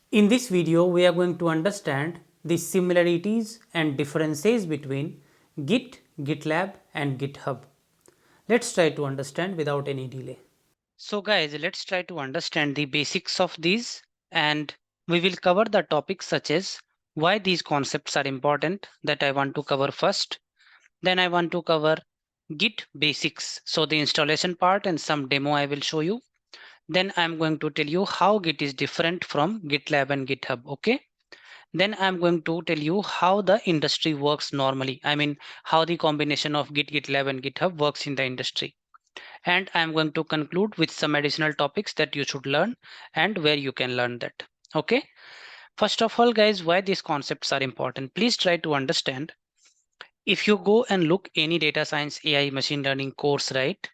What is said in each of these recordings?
In this video, we are going to understand the similarities and differences between Git, GitLab and GitHub. Let's try to understand without any delay. So guys, let's try to understand the basics of these, and we will cover the topics such as why these concepts are important that I want to cover first. Then I want to cover Git basics, so the installation part and some demo I will show you. Then I'm going to tell you how Git is different from GitLab and GitHub, okay? Then I'm going to tell you how the industry works normally. I mean, how the combination of Git, GitLab and GitHub works in the industry. And I'm going to conclude with some additional topics that you should learn and where you can learn that. Okay. First of all, guys, why these concepts are important. Please try to understand. If you go and look any data science, AI, machine learning course, right?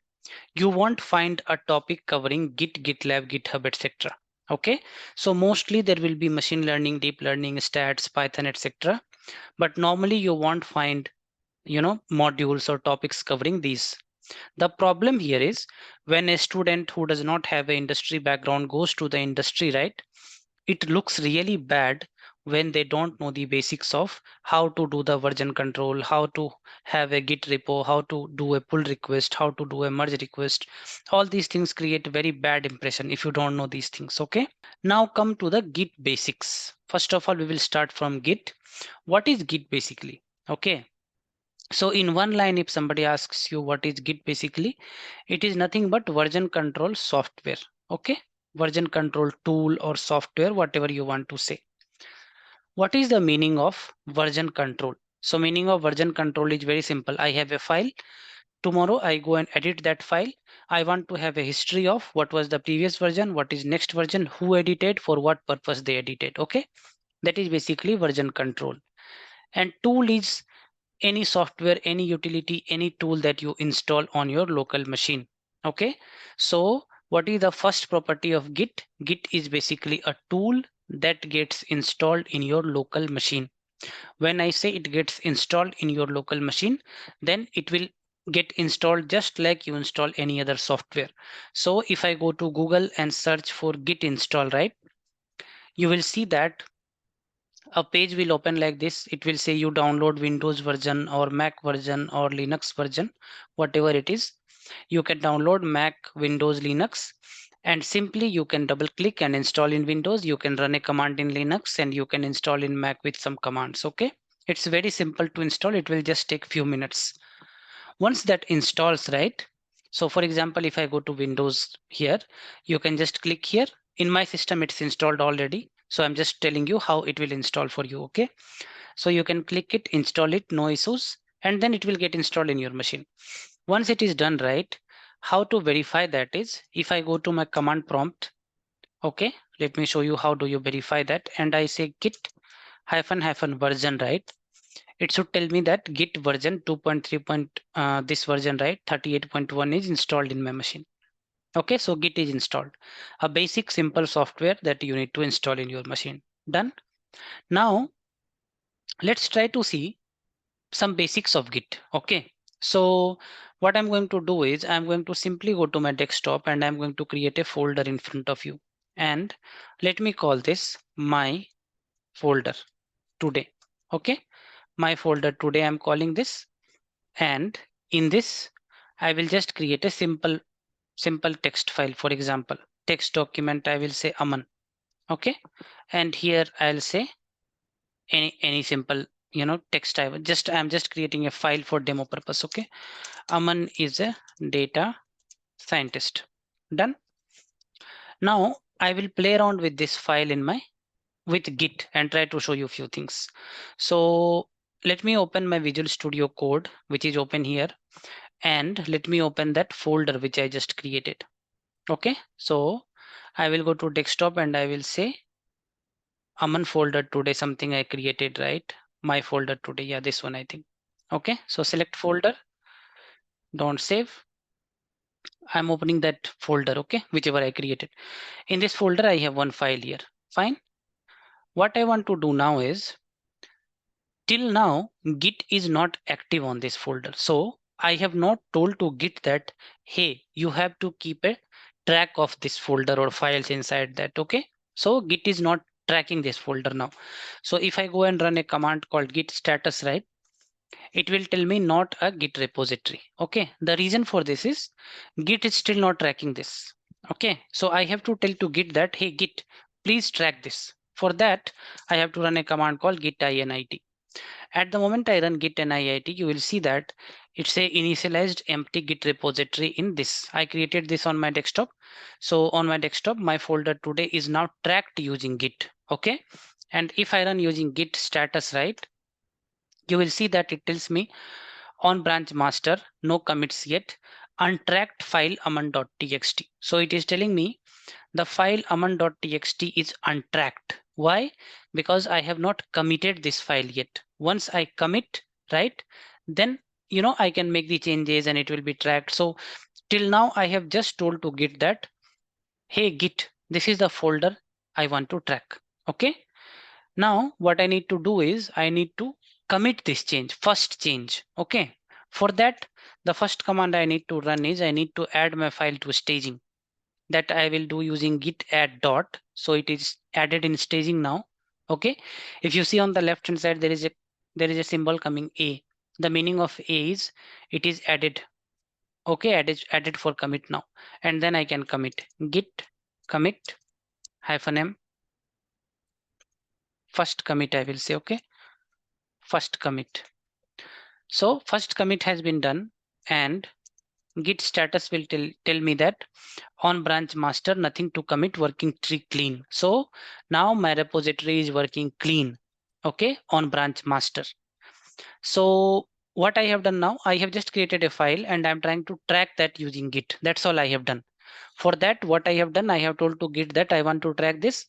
You won't find a topic covering Git, GitLab, GitHub, etc. Okay, so mostly there will be machine learning, deep learning, stats, Python, etc. But normally you won't find, modules or topics covering these. The problem here is when a student who does not have an industry background goes to the industry, right? It looks really bad when they don't know the basics of how to do the version control, how to have a Git repo, how to do a pull request, how to do a merge request. All these things create very bad impression if you don't know these things. Okay. Now come to the Git basics. First of all, we will start from Git. What is Git basically? Okay. So in one line, if somebody asks you what is Git basically, it is nothing but version control software. Okay, version control tool or software, whatever you want to say. What is the meaning of version control? So meaning of version control is very simple. I have a file. Tomorrow I go and edit that file. I want to have a history of what was the previous version, what is next version, who edited, for what purpose they edited. Okay, that is basically version control. And tool is any software, any utility, any tool that you install on your local machine. Okay, so what is the first property of Git? Git is basically a tool that gets installed in your local machine. When I say it gets installed in your local machine, then it will get installed just like you install any other software. So if I go to Google and search for Git install, right, you will see that a page will open like this. It will say you download Windows version or Mac version or Linux version, whatever it is. You can download Mac, Windows, Linux, and simply you can double click and install in Windows. You can run a command in Linux and you can install in Mac with some commands. Okay, it's very simple to install. It will just take few minutes. Once that installs, right? So for example, if I go to Windows here, you can just click here. In my system, it's installed already. So I'm just telling you how it will install for you. Okay. So you can click it, install it, no issues, and then it will get installed in your machine. Once it is done, right? How to verify that is if I go to my command prompt. Okay. Let me show you how do you verify that. And I say git hyphen version, right? It should tell me that git version 2.3. This version, right, 38.1 is installed in my machine. Okay, so git is installed, a basic simple software that you need to install in your machine. Done. Now let's try to see some basics of git. Okay, so what I'm going to do is I'm going to simply go to my desktop and I'm going to create a folder in front of you, and let me call this my folder today. Okay, my folder today, I'm calling this. And in this, I will just create a simple text file. For example, text document, I will say Aman. Okay. And here I'll say any simple, text. I'm just creating a file for demo purpose. Okay. Aman is a data scientist. Done. Now I will play around with this file with Git and try to show you a few things. So let me open my Visual Studio Code, which is open here. And let me open that folder which I just created. Okay, so I will go to desktop and I will say Aman folder today, something I created, right? My folder today, yeah, this one I think. Okay, so select folder, don't save. I'm opening that folder, okay, whichever I created. In this folder, I have one file here. Fine. What I want to do now is, till now, Git is not active on this folder. So I have not told to Git that, hey, you have to keep a track of this folder or files inside that. Okay. So Git is not tracking this folder now. So if I go and run a command called git status, right, it will tell me not a git repository. Okay, the reason for this is git is still not tracking this. Okay, so I have to tell to git that, hey git, please track this. For that, I have to run a command called git init. At the moment I run git init, you will see that it's a initialized empty git repository in this. I created this on my desktop. So on my desktop, my folder today is now tracked using git. Okay, and if I run using git status, right, you will see that it tells me on branch master, no commits yet, untracked file aman.txt. So it is telling me the file aman.txt is untracked. Why? Because I have not committed this file yet. Once I commit, right, then I can make the changes and it will be tracked. So till now I have just told to git that, hey git, this is the folder I want to track. Okay, now what I need to do is I need to commit this change, first change. Okay, for that, the first command I need to run is I need to add my file to staging. That I will do using git add dot. So it is added in staging now. Okay, if you see on the left hand side, there is a symbol coming A. The meaning of A is it is added. Okay, added for commit now, and then I can commit git commit -m first commit, I will say. Okay, first commit. So first commit has been done, and git status will tell me that on branch master, nothing to commit, working tree clean. So now my repository is working clean. Okay, on branch master. So what I have done now, I have just created a file and I'm trying to track that using git. That's all I have done. For that, what I have done, I have told to git that I want to track this.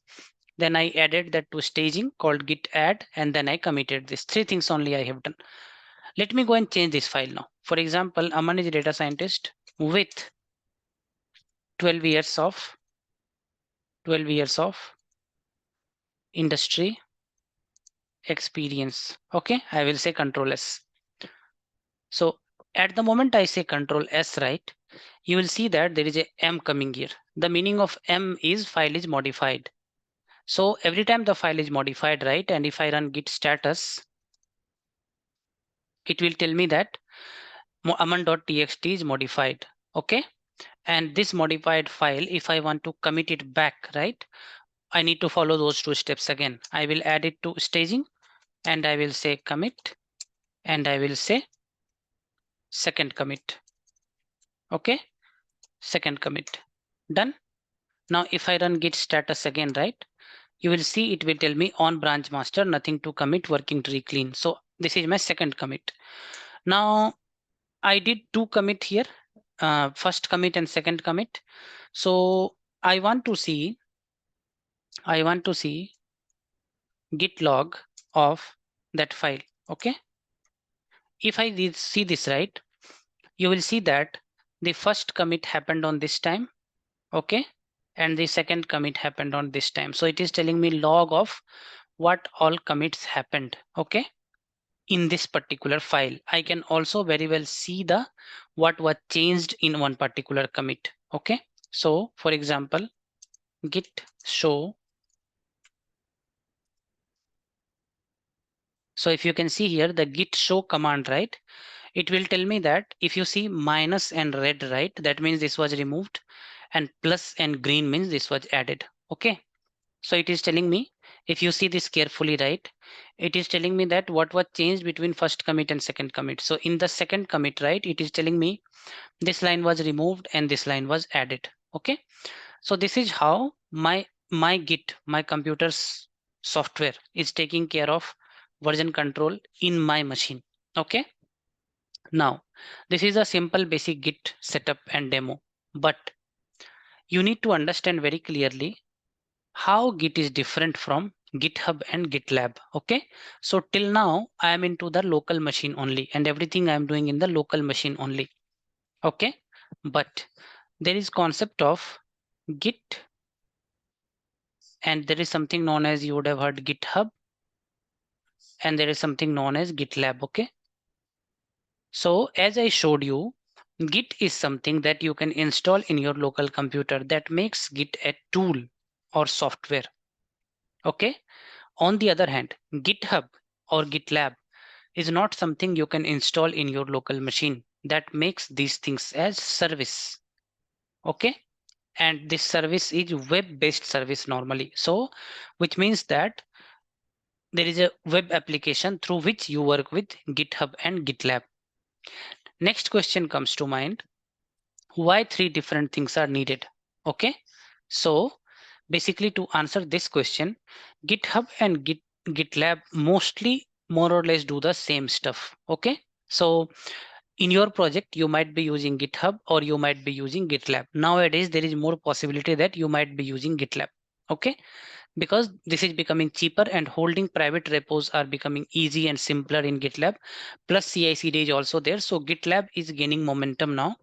Then I added that to staging called git add, and then I committed this. Three things only I have done. Let me go and change this file now. For example, Aman is a data scientist with 12 years of industry experience. Okay, I will say Control S. So at the moment I say Control S, right, you will see that there is a M coming here. The meaning of M is file is modified. So every time the file is modified, right, and if I run git status, it will tell me that aman.txt is modified. Okay, and this modified file, if I want to commit it back, right, I need to follow those two steps again. I will add it to staging and I will say commit and I will say second commit. Okay, second commit, done. Now if I run git status again, right, you will see it will tell me on branch master, nothing to commit, working tree clean. So this is my second commit. Now I did two commit here, first commit and second commit. So I want to see git log of that file. Okay, if I see this, right, you will see that the first commit happened on this time. Okay, and the second commit happened on this time. So it is telling me log of what all commits happened. Okay, in this particular file, I can also very well see the what was changed in one particular commit. Okay, so for example, git show. So if you can see here the git show command, right, it will tell me that if you see minus and red, right, that means this was removed, and plus and green means this was added. Okay, so it is telling me, if you see this carefully, right, it is telling me that what was changed between first commit and second commit. So in the second commit, right, it is telling me this line was removed and this line was added. Okay, so this is how my git, my computer's software is taking care of version control in my machine. Okay, now this is a simple basic git setup and demo, but you need to understand very clearly how git is different from GitHub and GitLab. Okay, so till now I am into the local machine only and everything I am doing in the local machine only. Okay, but there is concept of git, and there is something known as, you would have heard, GitHub, and there is something known as GitLab. Okay, so as I showed you, git is something that you can install in your local computer that makes git a tool or software. Okay. On the other hand, GitHub or GitLab is not something you can install in your local machine. That makes these things as service. Okay. And this service is web-based service normally. So, which means that there is a web application through which you work with GitHub and GitLab. Next question comes to mind. Why three different things are needed? Okay. So basically to answer this question, GitHub and GitLab mostly more or less do the same stuff. Okay. So in your project, you might be using GitHub or you might be using GitLab. Nowadays, there is more possibility that you might be using GitLab. Okay. Because this is becoming cheaper and holding private repos are becoming easy and simpler in GitLab. Plus CI/CD is also there. So GitLab is gaining momentum now.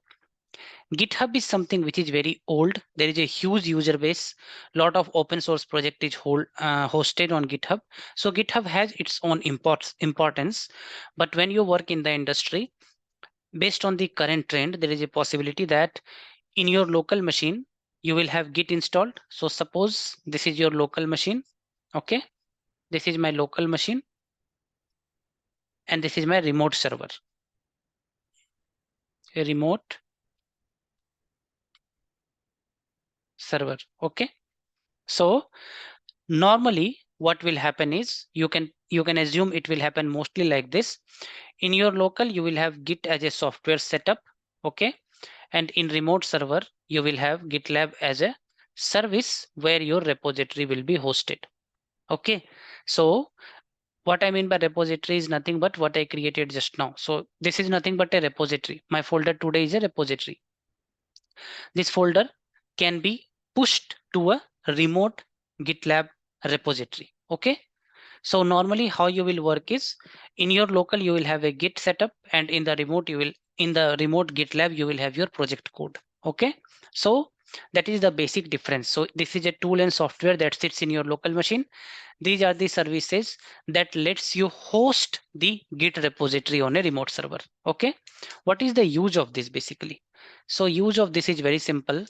GitHub is something which is very old. There is a huge user base. Lot of open source project is hosted on GitHub. So GitHub has its own importance. But when you work in the industry, based on the current trend, there is a possibility that in your local machine, you will have Git installed. So suppose this is your local machine. Okay. This is my local machine. And this is my remote server. A remote server. Okay. So normally what will happen is you can assume it will happen mostly like this. In your local, you will have Git as a software setup. Okay. And in remote server, you will have GitLab as a service where your repository will be hosted. Okay. So what I mean by repository is nothing but what I created just now. So this is nothing but a repository. My folder today is a repository. This folder can be pushed to a remote GitLab repository. Okay. So normally how you will work is in your local, you will have a Git setup, and in the remote GitLab, you will have your project code. Okay. So that is the basic difference. So this is a tool and software that sits in your local machine. These are the services that lets you host the Git repository on a remote server. Okay. What is the use of this basically? So use of this is very simple.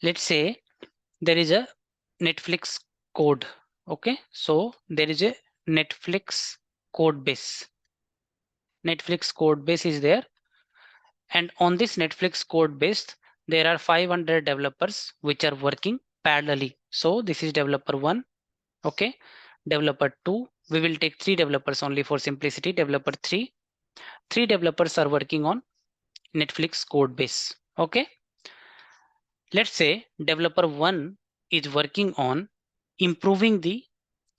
Let's say there is a Netflix code. Okay. So there is a Netflix code base. Netflix code base is there. And on this Netflix code base, there are 500 developers which are working parallelly. So this is developer one. Okay. Developer two. We will take three developers only for simplicity. Developer three. Three developers are working on Netflix code base. Okay. Let's say developer one is working on improving the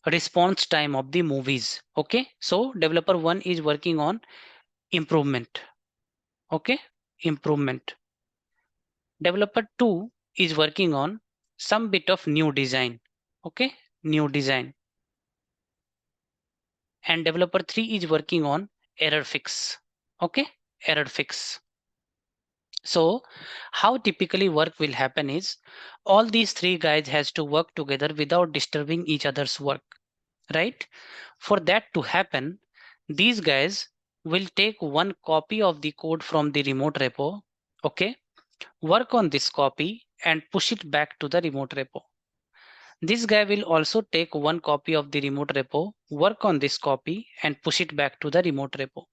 response time of the movies. Okay. So developer one is working on improvement. Okay. Improvement. Developer two is working on some bit of new design. Okay. New design. And developer three is working on error fix. Okay. Error fix. So how typically work will happen is all these three guys has to work together without disturbing each other's work, right? For that to happen, these guys will take one copy of the code from the remote repo, okay, work on this copy and push it back to the remote repo. This guy will also take one copy of the remote repo, work on this copy and push it back to the remote repo.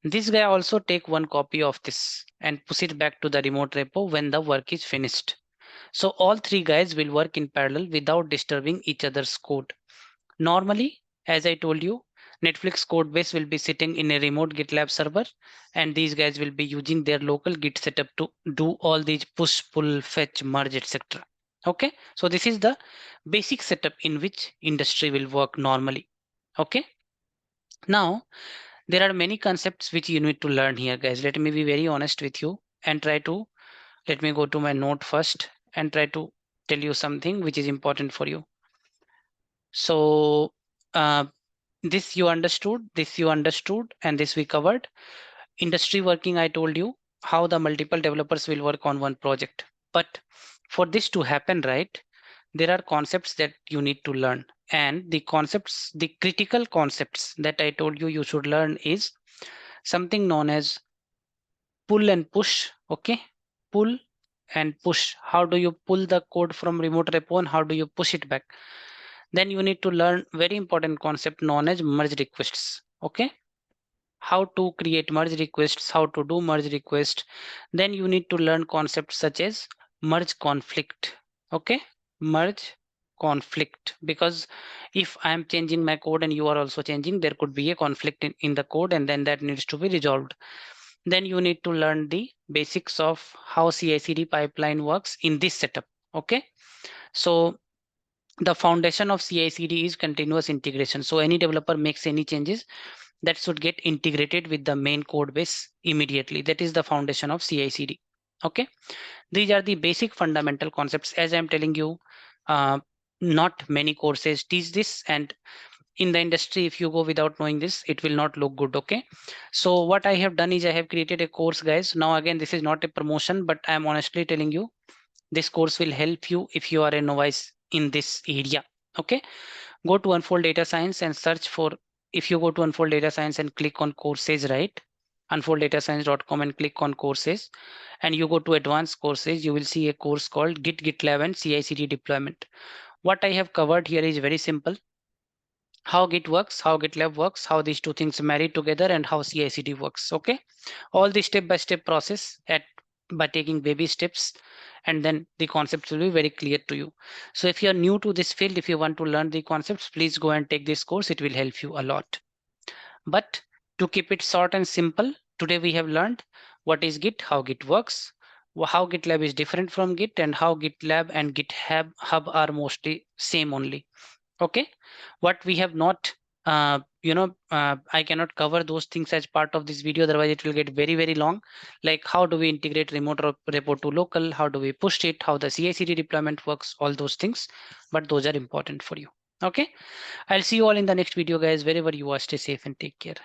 This guy also take one copy of this and push it back to the remote repo when the work is finished. So all three guys will work in parallel without disturbing each other's code. Normally, as I told you, Netflix code base will be sitting in a remote GitLab server, and these guys will be using their local Git setup to do all these push, pull, fetch, merge, etc. Okay, so this is the basic setup in which industry will work normally. Okay, now there are many concepts which you need to learn here, guys. Let me be very honest with you and try to let me go to my note first and try to tell you something which is important for you. So this you understood, and this we covered. Industry working, I told you how the multiple developers will work on one project. But for this to happen, right, there are concepts that you need to learn. And the concepts, the critical concepts that I told you you should learn is something known as pull and push. Okay, pull and push. How do you pull the code from remote repo and how do you push it back? Then you need to learn very important concept known as merge requests. Okay, how to create merge requests, how to do merge request. Then you need to learn concepts such as merge conflict. Okay, merge conflict, because if I am changing my code and you are also changing, there could be a conflict in the code, and then that needs to be resolved. Then you need to learn the basics of how CI/CD pipeline works in this setup. Okay, so the foundation of CI/CD is continuous integration. So any developer makes any changes, that should get integrated with the main code base immediately. That is the foundation of CI/CD. Okay, these are the basic fundamental concepts. As I'm telling you, not many courses teach this, and in the industry, if you go without knowing this, it will not look good. Okay, so what I have done is I have created a course, guys. Now again, this is not a promotion, but I'm honestly telling you, this course will help you if you are a novice in this area. Okay, go to Unfold Data Science and search for, if you go to Unfold Data Science and click on courses, right, unfolddata-science.com, and click on courses, and you go to advanced courses, you will see a course called Git, GitLab and CI/CD deployment. What I have covered here is very simple: how Git works, how GitLab works, how these two things marry together, and how CI/CD works. Okay, all the step-by-step process by taking baby steps, and then the concepts will be very clear to you. So if you are new to this field, if you want to learn the concepts, please go and take this course. It will help you a lot. But to keep it short and simple, today we have learned what is Git, how Git works, how GitLab is different from Git, and how GitLab and GitHub are mostly same only. Okay, what we have not I cannot cover those things as part of this video, otherwise it will get very, very long. Like, how do we integrate remote repo to local, how do we push it, how the CI/CD deployment works, all those things, but those are important for you. Okay, I'll see you all in the next video, guys. Wherever you are, stay safe and take care.